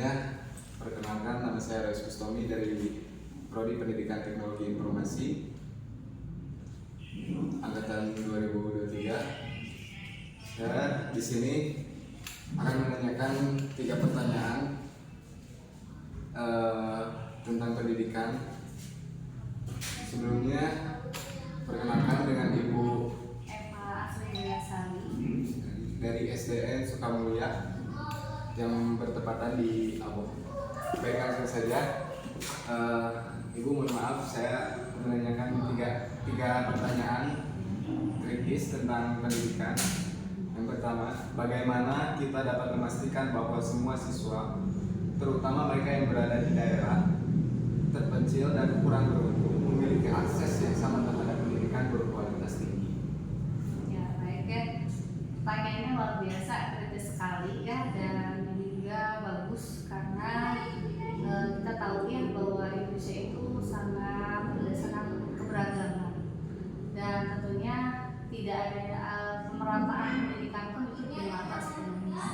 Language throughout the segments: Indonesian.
Sebelumnya, perkenalkan, nama saya Reus Kustomi dari Prodi Pendidikan Teknologi Informasi angkatan 2023. Saya di sini akan menanyakan 3 pertanyaan tentang pendidikan. Sebelumnya, perkenalkan dengan Ibu Eva Asriasari dari SDN Sukamulya yang bertepatan di Abo. Baik, langsung saja. Ibu, mohon maaf, saya menanyakan tiga pertanyaan kritis tentang pendidikan. Yang pertama, bagaimana kita dapat memastikan bahwa semua siswa, terutama mereka yang berada di daerah terpencil dan kurang beruntung, memiliki akses yang sama terhadap pendidikan berkualitas tinggi? Ya, baik ya. Pertanyaannya luar biasa, kritis sekali ya, dan ini juga bagus karena kita tahu ya bahwa Indonesia itu sangat berdasarkan keberagaman, dan tentunya tidak ada pemerataan pendidikan pun itu merata sepenuhnya,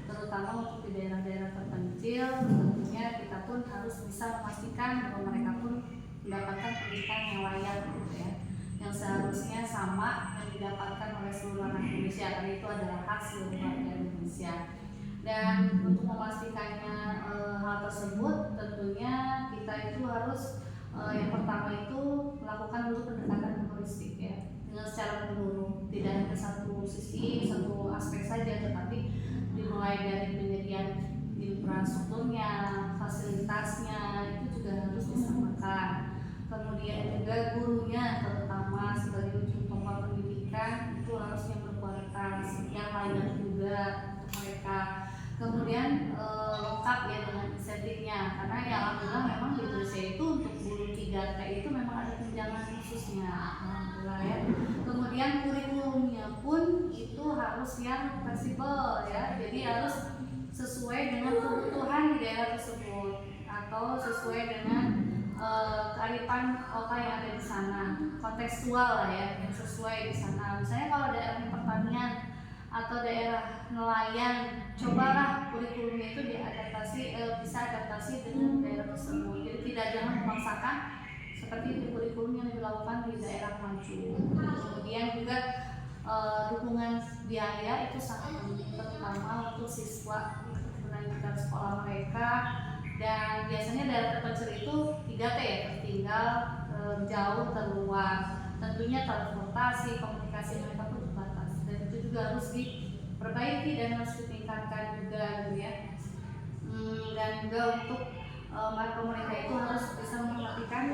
terutama untuk di daerah-daerah terpencil. Tentunya kita pun harus bisa memastikan bahwa mereka pun mendapatkan pendidikan yang layak gitu ya, yang seharusnya sama yang didapatkan oleh seluruh anak Indonesia, karena itu adalah hak seluruh warga Indonesia. Dan untuk memastikannya hal tersebut, tentunya kita itu harus yang pertama itu melakukan dulu pendekatan holistik ya, dengan secara menyeluruh, tidak hanya satu sisi, satu aspek saja, tetapi dimulai dari penyediaan infrastrukturnya, fasilitasnya itu juga harus disamakan. Kemudian juga gurunya, terutama sebagai ujung tombak pendidikan, itu harus yang berkualitas, yang layak juga untuk mereka. Kemudian lengkap ya dengan insentifnya, karena ya alhamdulillah memang di Indonesia itu untuk guru 3T itu memang ada tunjangan khususnya, alhamdulillah ya. Kemudian kurikulumnya pun itu harus yang fleksibel ya, jadi harus sesuai dengan kebutuhan di daerah tersebut atau sesuai dengan kearifan lokal yang ada di sana, kontekstual lah ya, yang sesuai di sana. Misalnya kalau daerahnya pertanian atau daerah nelayan, cobalah kurikulumnya itu diadaptasi, bisa adaptasi dengan daerah tersebut. Jadi tidak jangan memaksakan seperti itu kurikulum yang dilakukan di daerah maju. Kemudian juga dukungan biaya itu sangat penting, terutama untuk siswa melanjutkan sekolah mereka. Dan biasanya daerah terpencil itu 3T ya, tertinggal, jauh, terluar. Tentunya transportasi, komunikasi mereka pun terbatas, dan itu juga harus diperbaiki dan harus ditingkatkan juga gitu ya. Dan juga untuk mereka itu harus bisa memperhatikan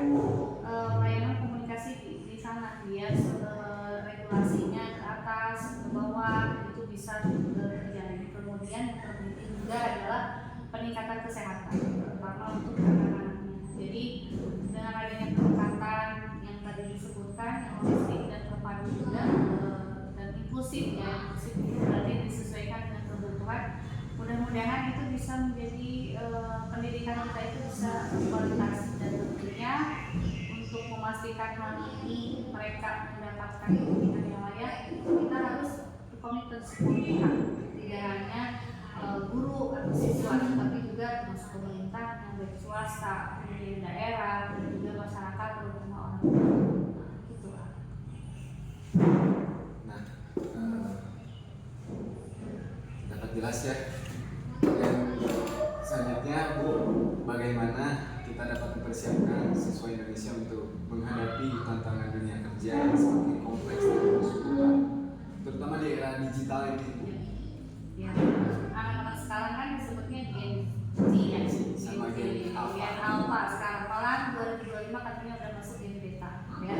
layanan komunikasi di sana, biar regulasinya ke atas, ke bawah itu bisa terjadi. Kemudian yang terpenting juga adalah peningkatan kesehatan, terutama untuk anak-anaknya. Jadi dengan adanya peningkatan yang tadi disebutkan, yang holistik dan terpadu juga dan inklusif ya, inklusif itu berarti disesuaikan dengan kebutuhan. Mudah-mudahan itu bisa menjadi pendidikan kita itu bisa berkualitas, dan tentunya untuk memastikan hal ini mereka mendapatkan pendidikan yang layak, kita harus berkomitmen semua pihak, tidak hanya guru atau siswa, tapi juga termasuk pemerintah, yang baik swasta, kemudian daerah, dan juga masyarakat, terutama orang tua. Itulah. Nah, dapat jelas ya. Dan selanjutnya, Bu, bagaimana kita dapat mempersiapkan siswa Indonesia untuk menghadapi tantangan dunia kerja yang semakin kompleks dan bersukuran, terutama di era digital ini, Bu? Ya, anak-anak sekarang kan disebutnya Gen Z ya, sama Gen Alpha sekarang, malah 2025 katanya udah masuk Gen Beta ya.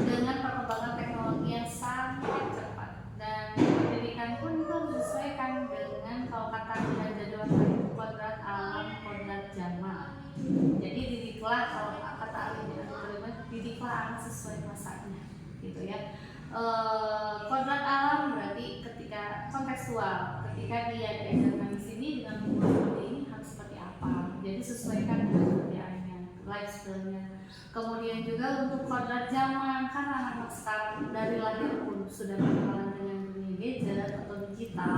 Dengan perkembangan teknologi yang sangat cepat, dan pendidikan pun itu disesuaikan dengan, kalau kata jadwal tadi, kodrat alam, kodrat zaman. Jadi didiklah, kalau kata alimnya, didiklah anak sesuai masanya gitu ya. Kodrat alam berarti ketika kontekstual, ketika dia diajarkan di sini dengan umur seperti ini harus seperti apa, jadi sesuaikan dengan kerjaannya, life skillnya. Kemudian juga untuk kodrat zaman, karena anak sekarang dari lahir pun sudah berkenalan dengan dunia gadget atau digital.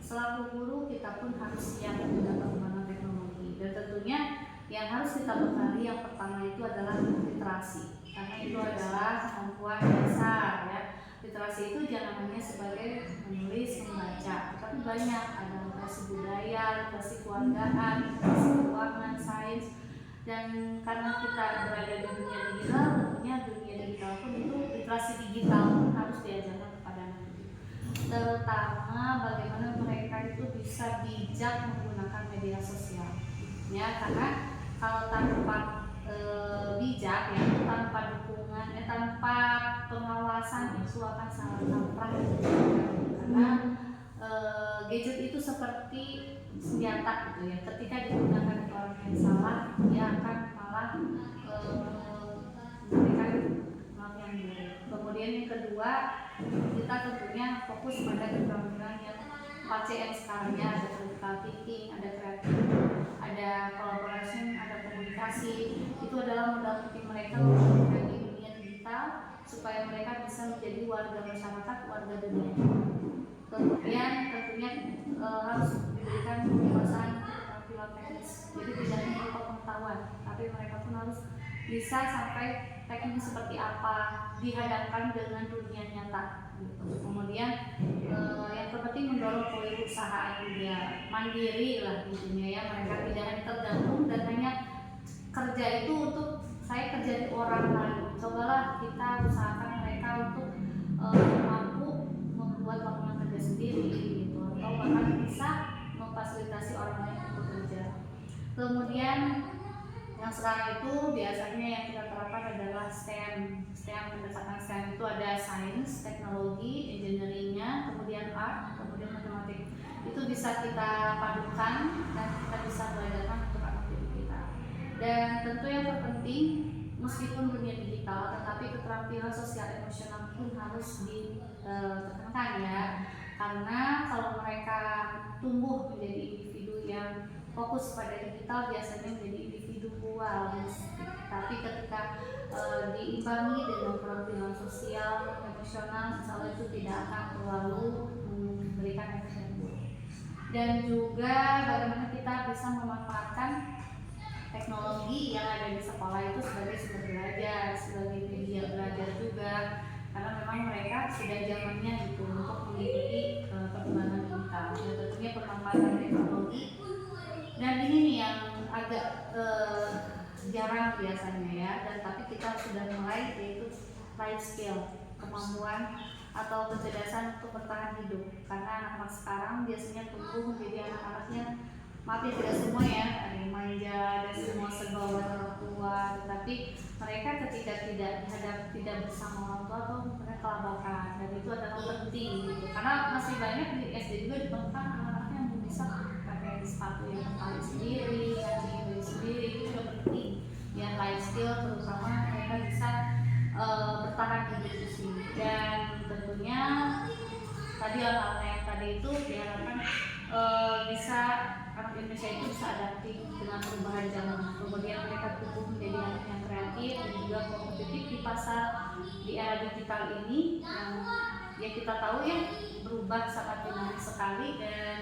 Selaku guru kita pun harus siap dengan perkembangan teknologi Dan tentunya yang harus kita bekali yang pertama itu adalah literasi, karena itu adalah kemampuan dasar ya. Literasi itu jangan hanya sebagai menulis, membaca, tapi banyak, ada literasi budaya, literasi kewargaan, literasi keuangan, sains. Dan karena kita berada di dunia digital, tentunya dunia digital pun itu literasi digital pun harus diajarkan kepada anak didik, terutama bagaimana mereka itu bisa bijak menggunakan media sosial ya. Karena kalau tanpa bijak ya, tanpa dukungan tanpa pengawasan itu akan sangat kaprah karena gadget itu seperti senjata gitu ya, ketika digunakan oleh orang yang salah dia akan malah memberikan yang buruk. Kemudian yang kedua, kita tentunya fokus pada keterampilan yang 4C yang sekarang ya, ada critical thinking, ada kreatif, ada collaboration, ada komunikasi. Itu adalah modal penting mereka untuk di dunia digital supaya mereka bisa menjadi warga masyarakat, warga dunia. Kemudian tentunya harus diberikan kebiasaan keterampilan teknis. Jadi tidak hanya berupa pengetahuan, tapi mereka pun harus bisa sampai teknis seperti apa dihadapkan dengan dunia nyata. Kemudian yang terpenting mendorong kewirausahaan juga, mandiri lah intinya ya. Mereka tidak hanya tergantung dan hanya kerja itu untuk saya kerja di orang lain. Cobalah kita usahakan mereka untuk mampu membuat lapangan kerja sendiri gitu, atau bahkan bisa memfasilitasi orang lain untuk bekerja. Kemudian yang sekarang itu biasanya yang kita terapkan adalah STEM. Berdasarkan STEM itu ada sains, teknologi, engineeringnya, kemudian art, kemudian matematik. Itu bisa kita padukan dan kita bisa belajarkan untuk anak didik kita. Dan tentu yang terpenting, meskipun dunia digital, tetapi keterampilan sosial emosional pun harus ditekankan ya. Karena kalau mereka tumbuh menjadi individu yang fokus pada digital, biasanya menjadi individual, tapi ketika diimbangi dengan keterampilan sosial emosional, insya Allah itu tidak akan terlalu memberikan efek yang buruk. Dan juga bagaimana kita bisa memanfaatkan teknologi yang ada di sekolah itu sebagai sumber belajar, sebagai media belajar juga, karena memang mereka sudah zamannya gitu untuk mengikuti perkembangan digital. Dan tentunya pemanfaatan teknologi. Dan ini nih yang agak jarang biasanya ya, dan tapi kita sudah mulai, yaitu life skill, kemampuan atau kecerdasan untuk bertahan hidup. Karena anak-anak sekarang biasanya tumbuh menjadi anak-anaknya, maaf ya tidak semua ya, ada yang manja, ada semua serba orang tua, tetapi mereka ketika tidak bersama orang tua atau mereka kelabakan, dan itu adalah penting gitu. Karena masih banyak di SD juga ditemukan anak-anaknya yang belum bisa pakai sepatu yang paling sendiri, kaki sendiri, itu juga penting ya. Life skill terutama mereka bisa bertahan hidup di sini. Dan tentunya tadi hal-hal yang tadi itu diharapkan bisa anak Indonesia itu bisa adaptif dengan perubahan zaman. Kemudian mereka tumbuh menjadi anak yang kreatif dan juga kompetitif di pasar di era digital ini yang ya kita tahu ya berubah sangat dinamis sekali. Dan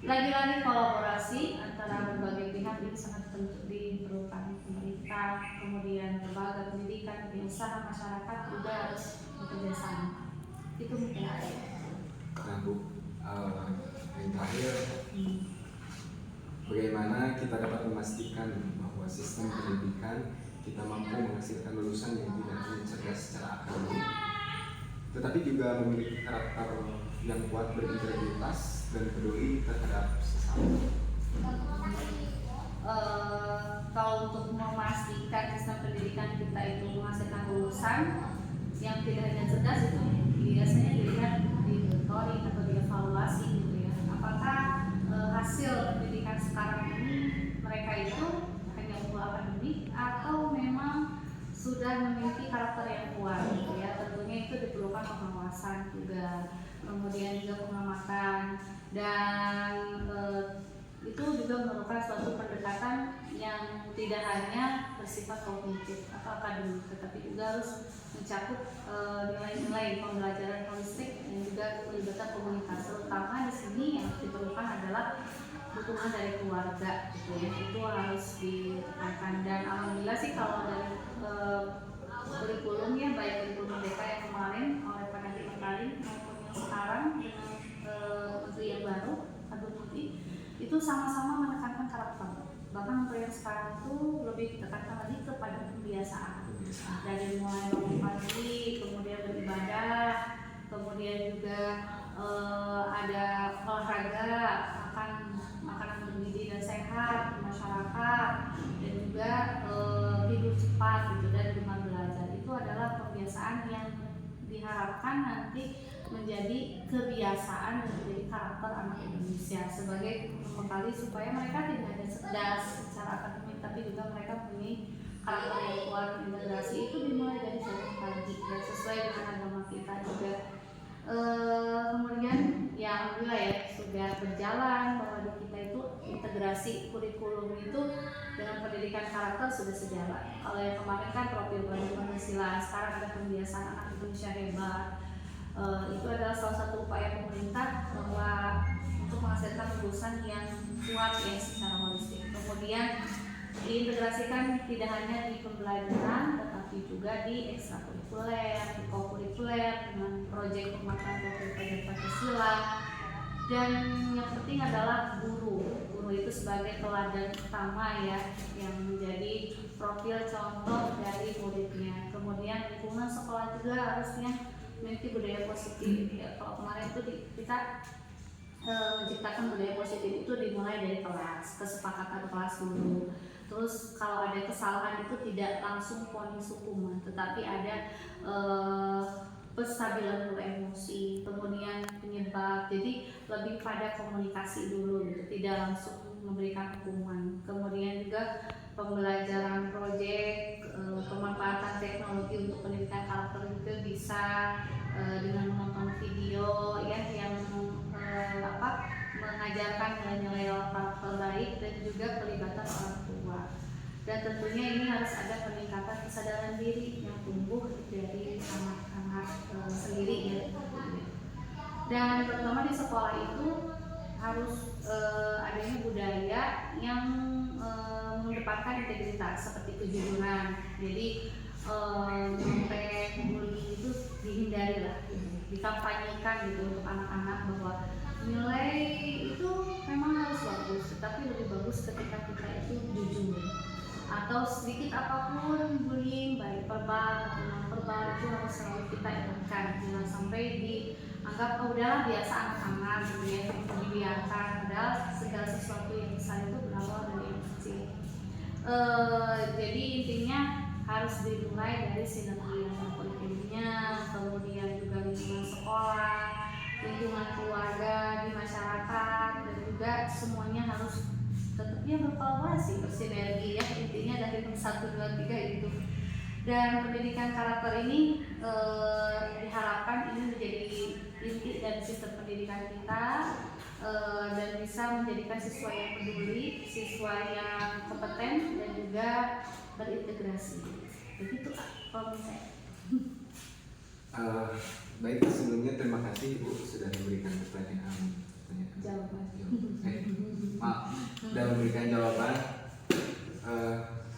lagi-lagi kolaborasi antara berbagai pihak ini sangat diperlukan. Pemerintah, kemudian lembaga pendidikan, dunia usaha, masyarakat juga harus bekerja sama. Itu mungkin ada. Nah Bu, yang terakhir, bagaimana kita dapat memastikan bahwa sistem pendidikan kita mampu menghasilkan lulusan yang tidak hanya cerdas secara akademik, tetapi juga memiliki karakter yang kuat, berintegritas dan peduli terhadap sesama. Kalau untuk memastikan sistem pendidikan kita itu menghasilkan lulusan yang tidak hanya cerdas, itu biasanya dilihat di monitoring atau dievaluasi gitu ya. Apakah hasil pendidikan sekarang ini mereka itu hanya unggul akademik atau memang sudah memiliki karakter yang kuat gitu ya. Tentunya itu diperlukan pengawasan juga, kemudian juga pengamatan, dan itu juga memerlukan suatu pendekatan yang tidak hanya bersifat kognitif atau akademik, tetapi juga harus mencakup nilai-nilai pembelajaran holistik dan juga melibatkan komunitas. Terutama di sini yang diperlukan adalah dukungan dari keluarga gitu ya, itu harus ditekankan. Dan alhamdulillah sih kalau dari kurikulum ya, baik kurikulum Merdeka yang kemarin oleh Pak Nadiem Makarim maupun yang sekarang dengan menteri yang baru Abu Putih, itu sama-sama menekankan karakter. Bahkan untuk yang sekarang itu lebih ditekankan lagi kepada pembiasaan, dari mulai bangun pagi, kemudian beribadah, kemudian juga ada olahraga, makan makanan bergizi dan sehat di masyarakat, dan juga tidur cepat gitu, dan gemar belajar. Itu adalah kebiasaan yang diharapkan nanti menjadi kebiasaan dan menjadi karakter anak Indonesia sebagai bekal supaya mereka tidak hanya cerdas secara akademik, tapi juga mereka punya karakter yang kuat. Integrasi itu dimulai dari sejak pagi dan sesuai dengan agama kita juga. Kemudian ya alhamdulillah ya sudah berjalan bahwa di kita itu integrasi kurikulum itu dengan pendidikan karakter sudah sejalan. Kalau yang kemarin kan profil Pancasila, sekarang ada pembiasaan anak Indonesia hebat. Itu adalah salah satu upaya pemerintah bahwa untuk menghasilkan lulusan yang kuat ya secara holistik. Kemudian diintegrasikan tidak hanya di pembelajaran tetapi juga di ekstrakurikuler, di kokurikuler dengan proyek pemakaian profil Pancasila. Dan yang penting adalah guru itu sebagai teladan utama ya, yang menjadi profil contoh dari muridnya. Kemudian lingkungan sekolah juga harusnya memiliki budaya positif ya. Kalau kemarin itu kita menciptakan budaya positif itu dimulai dari kelas, kesepakatan kelas dulu. Terus kalau ada kesalahan itu tidak langsung vonis hukuman, tetapi ada penstabilan dulu emosi, kemudian penyebab. Jadi lebih pada komunikasi dulu gitu, tidak langsung memberikan hukuman. Kemudian juga pembelajaran proyek, pemanfaatan teknologi untuk pendidikan karakter itu bisa dengan menonton video ya yang mengajarkan nilai-nilai karakter baik dan juga pelibatan orang tua. Dan tentunya ini harus ada peningkatan kesadaran diri yang tumbuh dari anak-anak sendiri ya. Dan terutama di sekolah itu harus adanya budaya yang mengedepankan integritas seperti kejujuran. Jadi nyontek, bullying itu dihindari lah, dikampanyekan gitu untuk anak-anak bahwa nilai itu memang harus bagus, tetapi lebih bagus ketika kita itu jujur. Atau sedikit apapun bullying, baik verbal atau non verbal, itu harus selalu kita ingatkan, jangan sampai dianggap oh udahlah biasa anak-anak gitu ya, dibiarkan. Padahal segala sesuatu yang besar itu berawal dari yang kecil. Jadi intinya harus dimulai dari sinergi yang kurikulumnya, kemudian juga lingkungan sekolah, lingkungan keluarga, di masyarakat, dan juga semuanya harus tetapnya berkolaborasi, bersinergi ya, intinya dari 1, 2, 3 itu. Dan pendidikan karakter ini diharapkan ini menjadi inti dari sistem pendidikan kita, dan bisa menjadikan siswa yang peduli, siswa yang kompeten, dan juga berintegrasi. Begitu Pak saya. Baik, sebelumnya terima kasih Ibu sudah memberikan Jawaban. Maaf, sudah memberikan jawaban.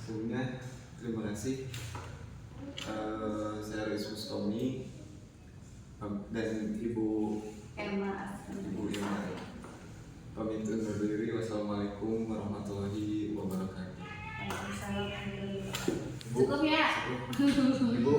Sebelumnya terima kasih. Saya Rizmus Tommy dan Ibu Emma. Pamit undur diri. Wassalamualaikum warahmatullahi wabarakatuh. Waalaikumsalam warahmatullahi wabarakatuh. Cukup ya. Ibu.